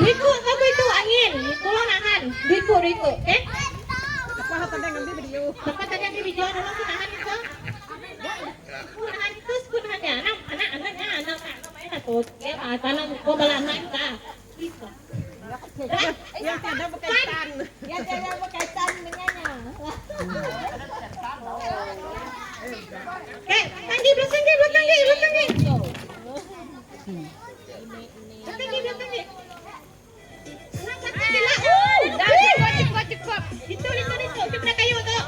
Riku, kamu itu angin, tolong nahan. Riku, oke? Dapat tadi yang di video, tolong nahan itu. Nahan itu, nahan ya, anak. Tuh, ya, tanam kau malah anak kita. Yang tidak berkaitan. Yang tidak berkaitan dengannya. Oke, belakang. Cukup. Itu. Coba kayu tuh.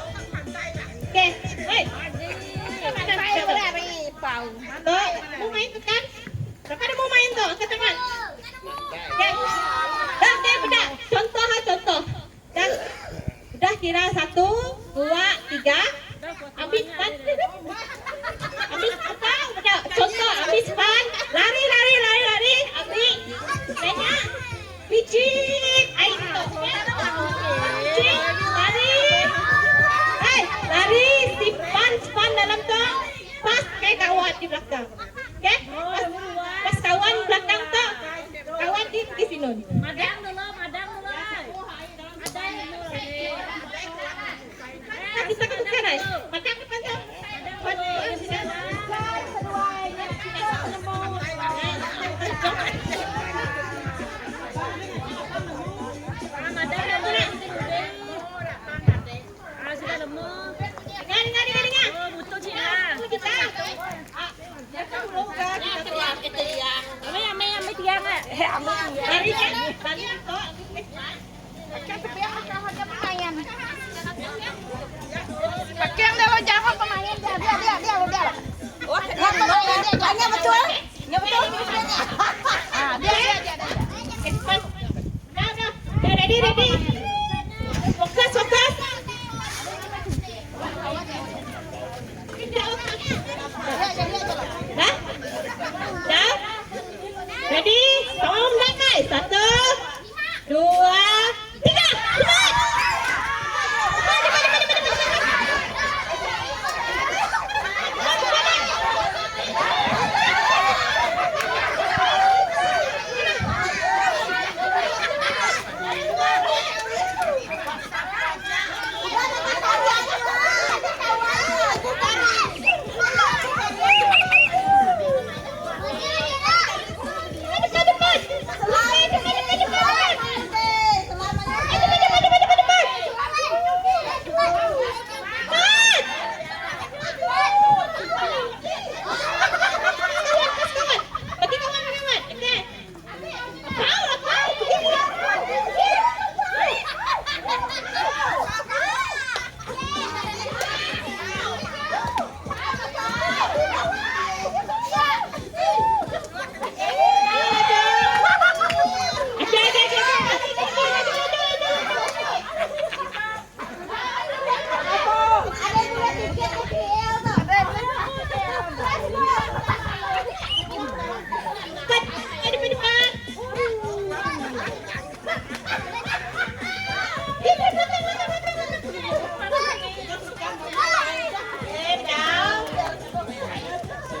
Oke, hei. Saya berlari, Pau. Tuh, mau main tuh kan? Berapa ada mau main tuh? Angkat tangan. Oke. Udah. Contoh. Dan udah kira 1, 2, 3. Habis kan? Habis apa? Udah. Contoh, habis kan? Lari. Habis. Banyak. Picik. Ayo tuh. Picik. Lari. Span dalam tuh. Pas kayak kawan di belakang. Oke? Pas kawan belakang tuh. Kawan di sini. Madang dulu. Kita ke sana. Madang depan tuh. Pakai dulu jangan pemain dia. Oh, pemain dia betul. Ya betul. Ah, dia. Ready. Fokus. Dah. Ready? Tolong naik. 1, 2, 3.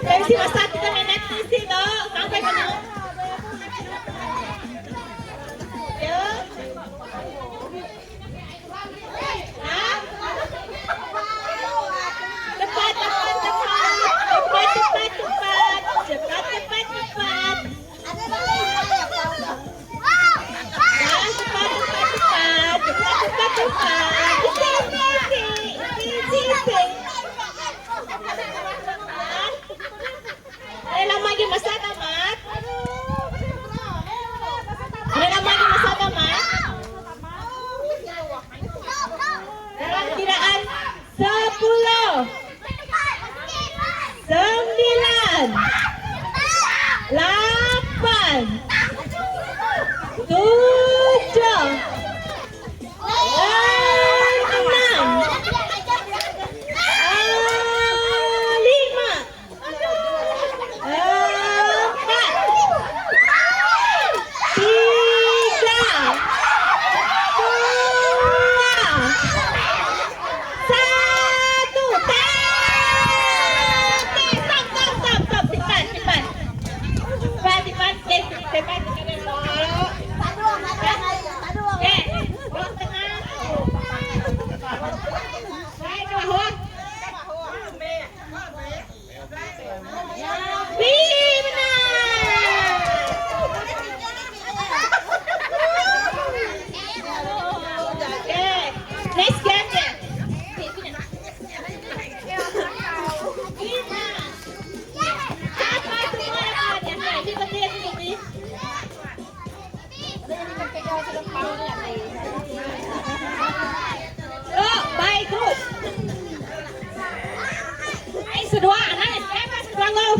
Dari masa kita main sih loh, sampai penuh.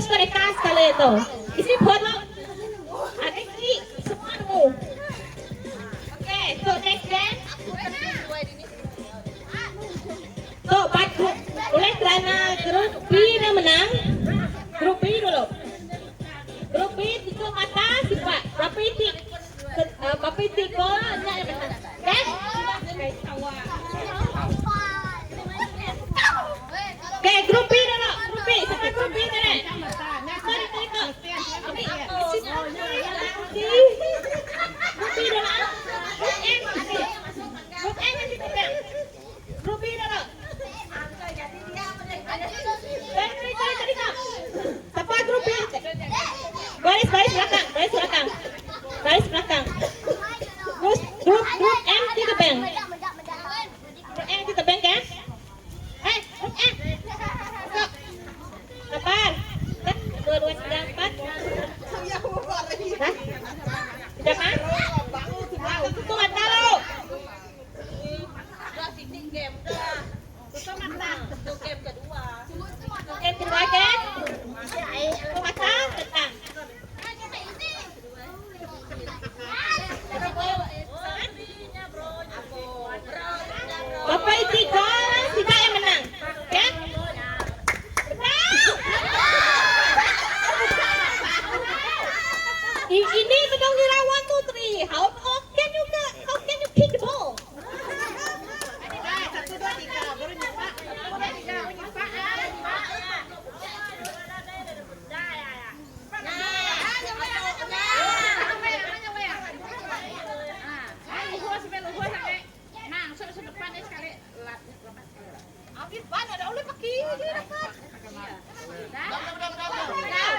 sekali kas kali itu. Isi perut. Ada isi semua nemu. Oke, so next dance. So, boleh kerana grup B na menang. Grup B dulu. Grup B tutup mata, sifat. Bapak ko na yang menang. Okay? Okay, grup B dulu. Grup B, siapa grup B na rin? Sorry, ko. Okay, grup B dulu. Grup M. Grup M yang ditutup. Grup B dulu. Tadi kak. Siapa grup B? Baris belakang. Baris belakang. Terus grup M ditebang. Grup M ditebang kan? Grup M. Sabar. 1, 2, 3, 4. Hah? Sudah kan? Tutup mata lo. Game kedua kan? Tutup mata, tentang. Bapak Tiko, tidak yang menang, ya? Ini bedong kira 1, 2, 3. How can you kick the ball? 1, 2, 3 baru nyepak. 1, 2, 3 nyepak.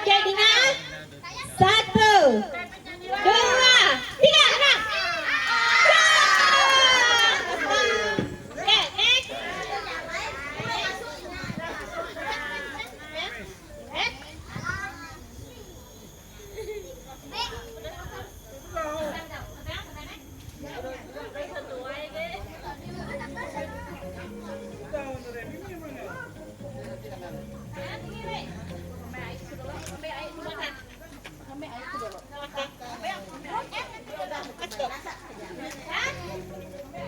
Jadinya 1, 2, 3, menang. Okay, next.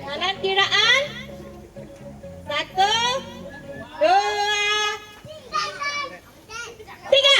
Dalam kiraan 1, 2, 3.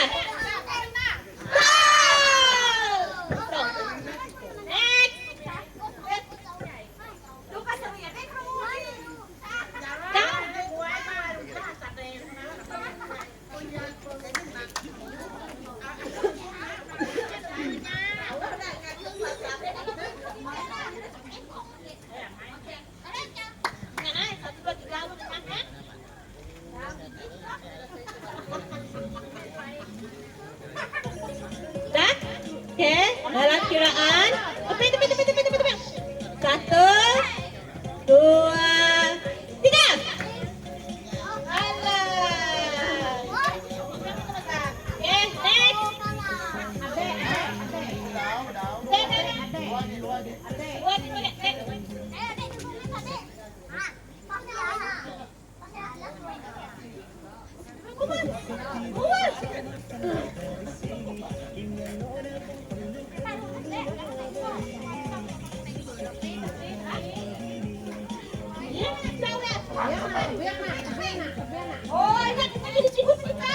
Oke, dalam kiraan. Tepi. 1, 2, 3. Alah. Oke, next. Oh, ingat kita disebut kita.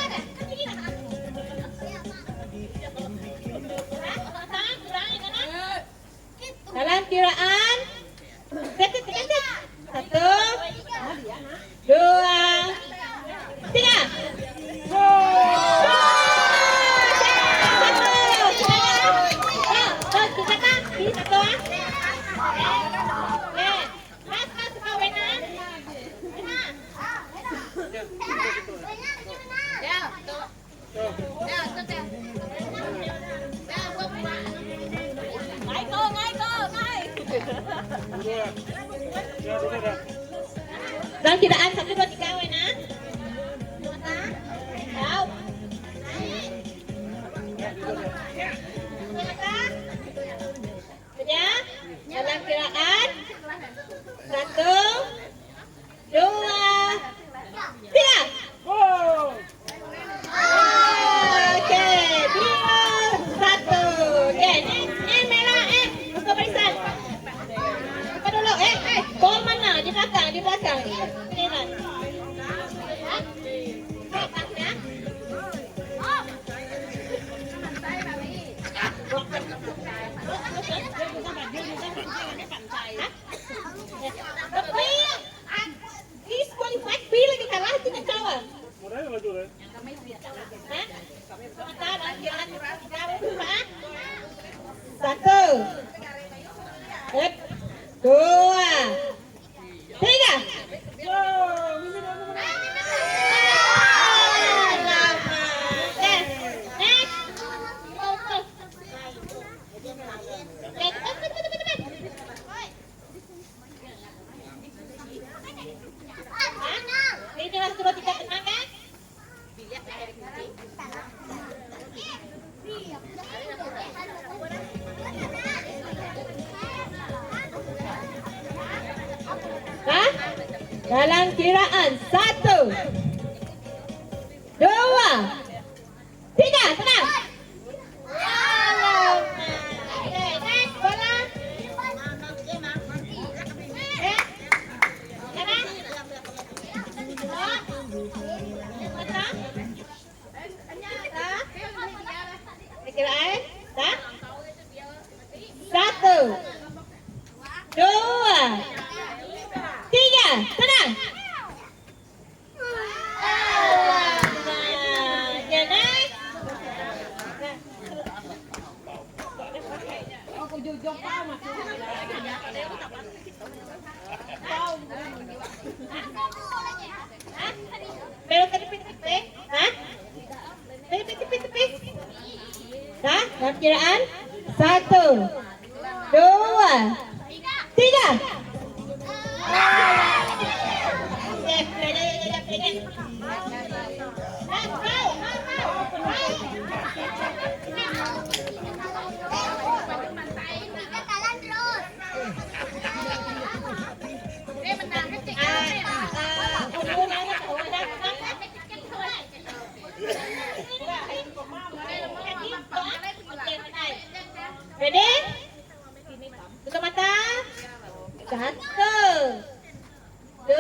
Dalam kiraan 1, 2, 3. Dalam kiraan 1, 2, 3 Wena. Tahu. Sudah? Dalam kiraan 1, 2, 3. Giliran. Hah? Paknya. Tapi disqualified Pi lagi kalah itu kan kawan. Hah? Sebentar, jangan satu, dua, tiga. Inilah sudah tidak tenang kan? Hah? Dalam kiraan 1, 2, 3, tenang. Next, bola. Kiraan, dah? 1, 2, 3, tenang. Ya, next. Pero tepi-tepi, hah? Tepi-tepi. Dah, dalam kiraan 1, 2, 3. Ready? Tutup mata. 1, 2, 3.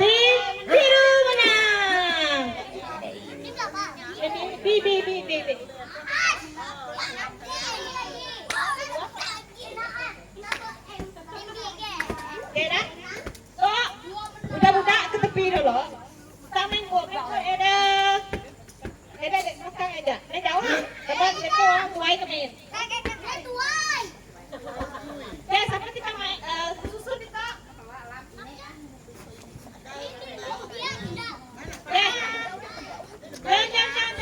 Tim biru menang. Bi. Oke dah. So, budak-budak ke tepi dulu. Taman buat ada belakang aja. Ada jauh. Teman itu tuai kemin. Ya, sampai kita main susun kita. Ya. Jangan.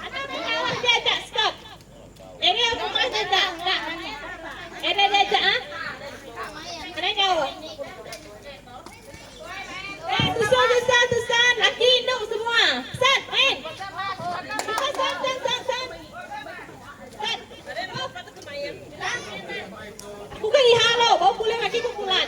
Ada mengalah diajak stop. Ini aku mas diajak. Tak. Ada diajak ah. Ada jauh. Tusan. Laki induk semua. Set, main. Set. Aku kan ihalo, bawa pulang lagi kumpulan.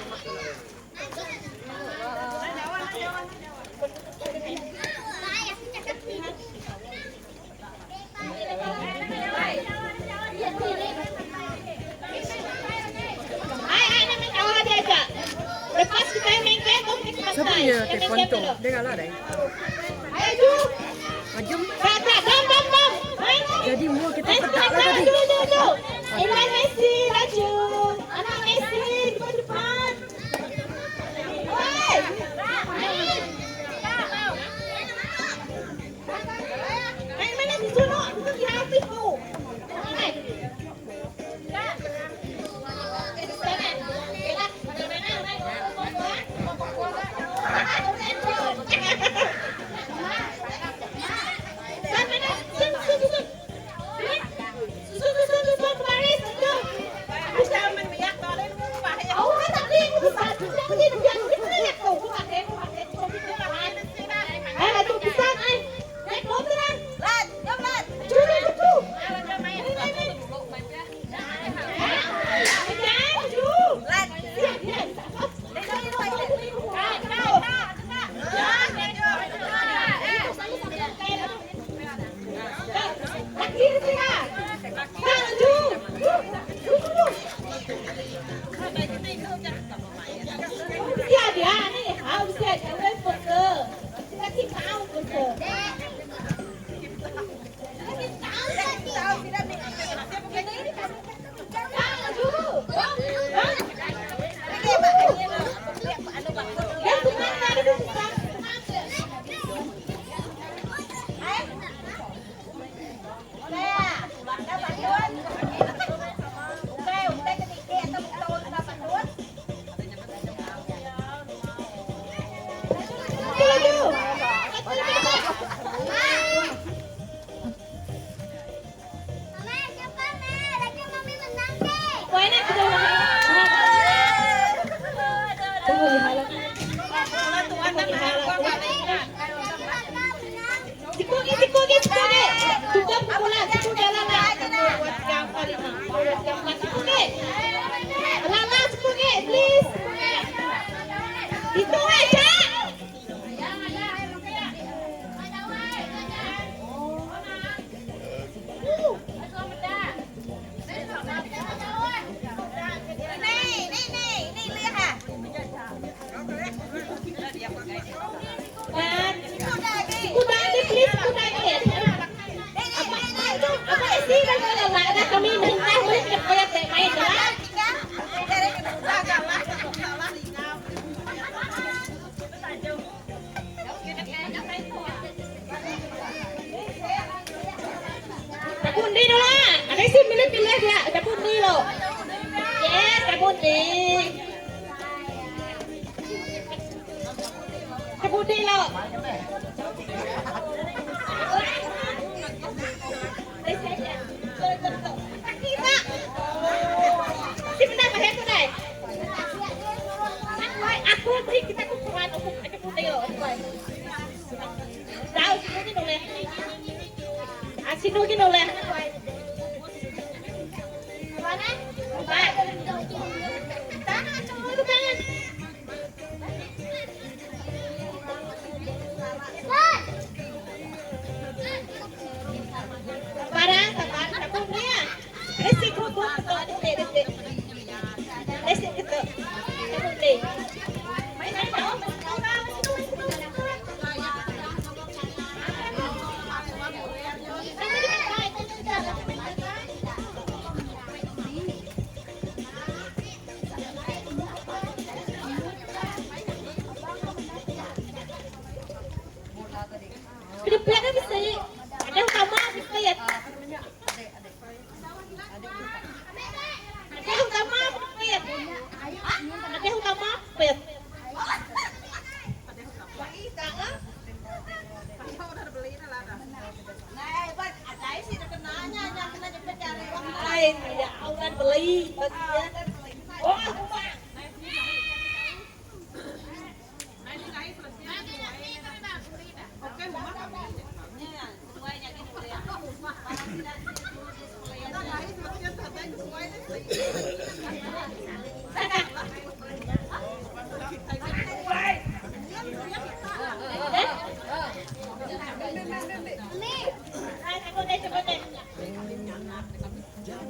Lepas kita main game, kita main. Siapa punya telefon tu? Dia kalah dah. Ayo jom. Jom. Bom. Jadi mua kita petak lah tadi. Jom. Ini Messi, laju. Anak Messi, di depan. Main mana di sana? Bukan di habis tu. Cukup pukulan, sepuluh lala. 1, 2, 3, 4, 5, 6, 7, 8, 10. Lala 10, please. Itu aja. Dan kuda aja please, kuda aja. Apa sih kan kalau ada kami nentang boleh kayak main lah. Tabundi dulu lah. Ada sih pilih-pilih dia. Tabundi loh. Yes, tabundi. Tabundi loh. Kita. Si benda bahaya tu dai. Aku beri kita kukuran aku tabundi loh. Tahu sini ni boleh. Sino ginula? Mana? Baik. Tangan cuma itu tangan. Sabaran, takut dia. Resik kutu, resik. Resik kutu. Takut dia. Main apa? Kedepet kan bisa ada yang sama bisa ya. Ada yang sama bisa ya. Ada yang sama bisa. Lain ya, orang beli. Oh,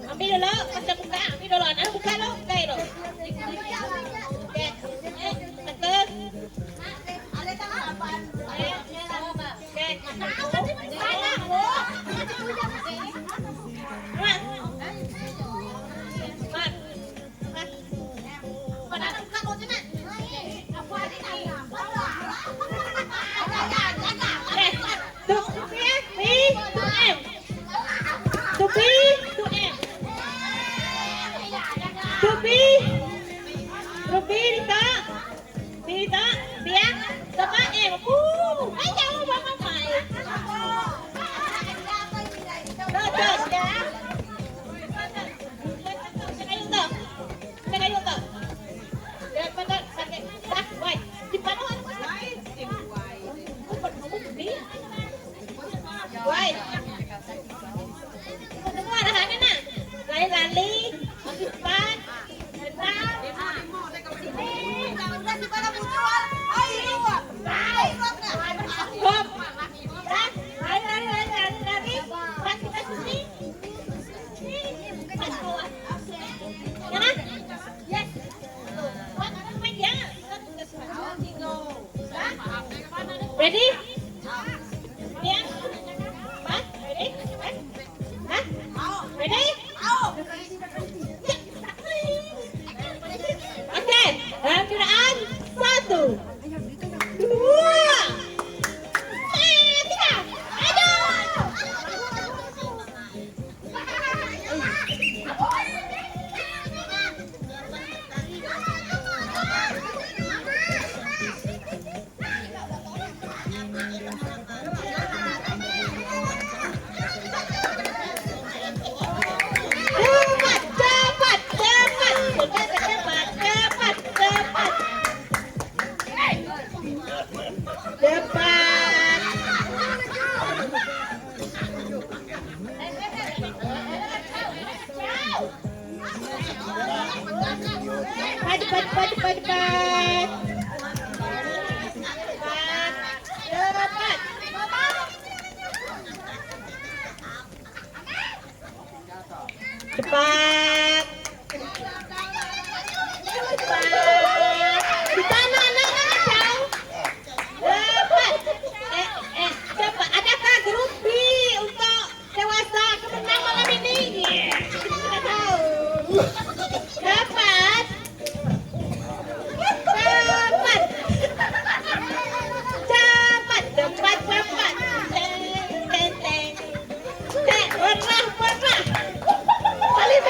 ambil dulu, pasang buka, ambil dulu, nah buka lo, buka lo. Oke, tekan. To B to M. Cepat. Cepat. Di sana anak jauh. Cepat. Cepat. Adakah grup B untuk dewasa kemenang malam ini? Kita tahu. Cepat. Cepat. Teng. Warah. Paling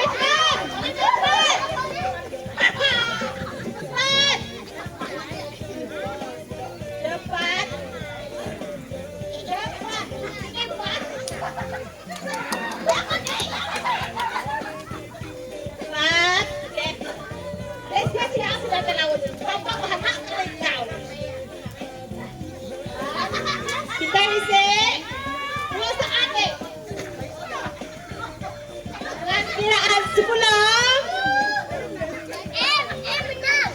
cepat. Sudah terlalu tampak anak kau. Kita bisa dua saat deh. Dengan kiraan 10,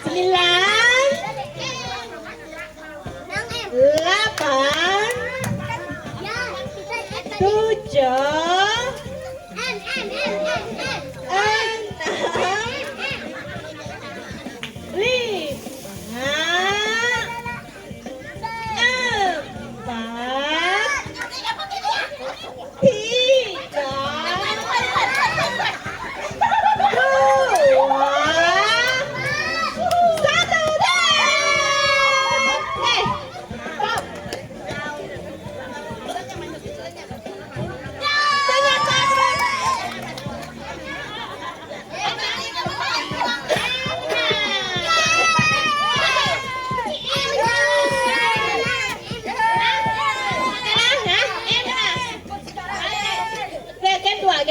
9, 8, 7,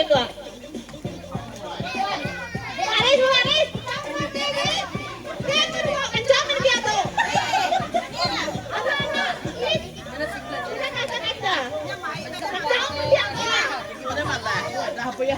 2. Haris. Kedua, kencang dia tuh. Apa ya?